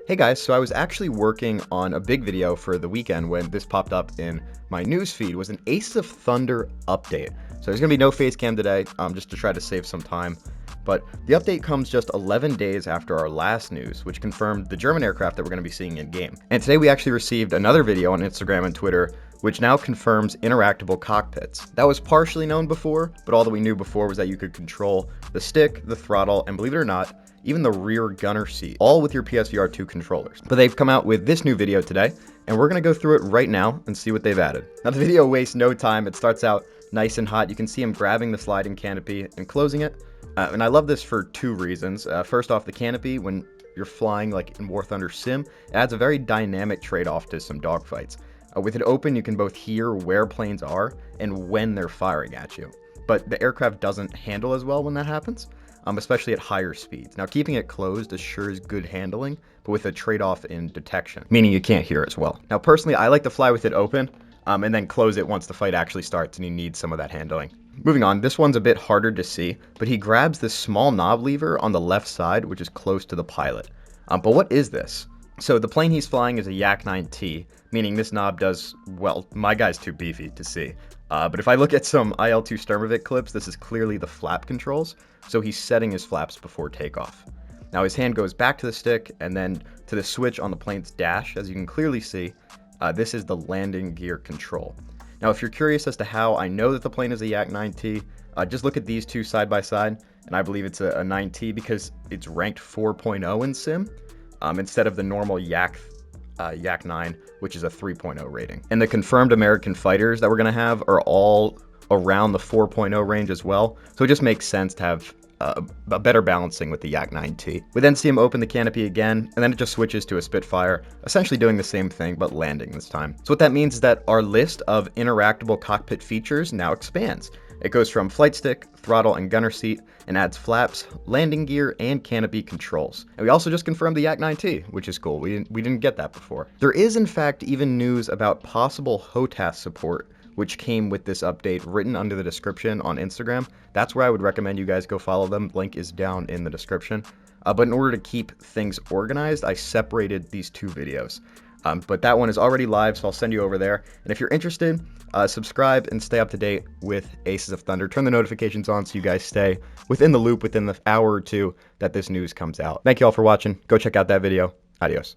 Hey guys, so I was actually working on a big video for the weekend when this popped up in my newsfeed. Was an Aces of Thunder update. So there's gonna be no face cam today, just to try to save some time. But the update comes just 11 days after our last news, which confirmed the German aircraft that we're gonna be seeing in game. And today we actually received another video on Instagram and Twitter, which now confirms interactable cockpits. That was partially known before, but all that we knew before was that you could control the stick, the throttle, and believe it or not, even the rear gunner seat, all with your PSVR 2 controllers. But they've come out with this new video today, and we're gonna go through it right now and see what they've added. Now the video wastes no time. It starts out nice and hot. You can see him grabbing the sliding canopy and closing it. And I love this for two reasons. First off, the canopy, when you're flying like in War Thunder Sim, it adds a very dynamic trade-off to some dogfights. With it open, you can both hear where planes are and when they're firing at you. But the aircraft doesn't handle as well when that happens. Especially at higher speeds. Now, keeping it closed assures good handling, but with a trade-off in detection, meaning you can't hear as well. Now, personally, I like to fly with it open, and then close it once the fight actually starts and you need some of that handling. Moving on, this one's a bit harder to see, but he grabs this small knob lever on the left side, which is close to the pilot. But what is this? So the plane he's flying is a Yak 9T, meaning this knob does, well, my guy's too beefy to see. But if I look at some IL-2 Sturmovik clips, this is clearly the flap controls, so he's setting his flaps before takeoff. Now his hand goes back to the stick and then to the switch on the plane's dash. As you can clearly see, this is the landing gear control. Now if you're curious as to how I know that the plane is a Yak 9T, just look at these two side by side, and I believe it's a 9T because it's ranked 4.0 in Sim, instead of the normal Yak 9, which is a 3.0 rating. And the confirmed American fighters that we're going to have are all around the 4.0 range as well, so it just makes sense to have a better balancing with the Yak 9T. We then see him open the canopy again, and then it just switches to a Spitfire, essentially doing the same thing, but landing this time. So what that means is that our list of interactable cockpit features now expands. It goes from flight stick, throttle, and gunner seat, and adds flaps, landing gear, and canopy controls. And we also just confirmed the Yak 9T, which is cool. We didn't get that before. There is, in fact, even news about possible HOTAS support, which came with this update, written under the description on Instagram. That's where I would recommend you guys go follow them. Link is down in the description. But in order to keep things organized, I separated these two videos. But that one is already live, so I'll send you over there. And if you're interested, subscribe and stay up to date with Aces of Thunder. Turn the notifications on so you guys stay within the loop within the hour or two that this news comes out. Thank you all for watching. Go check out that video. Adios.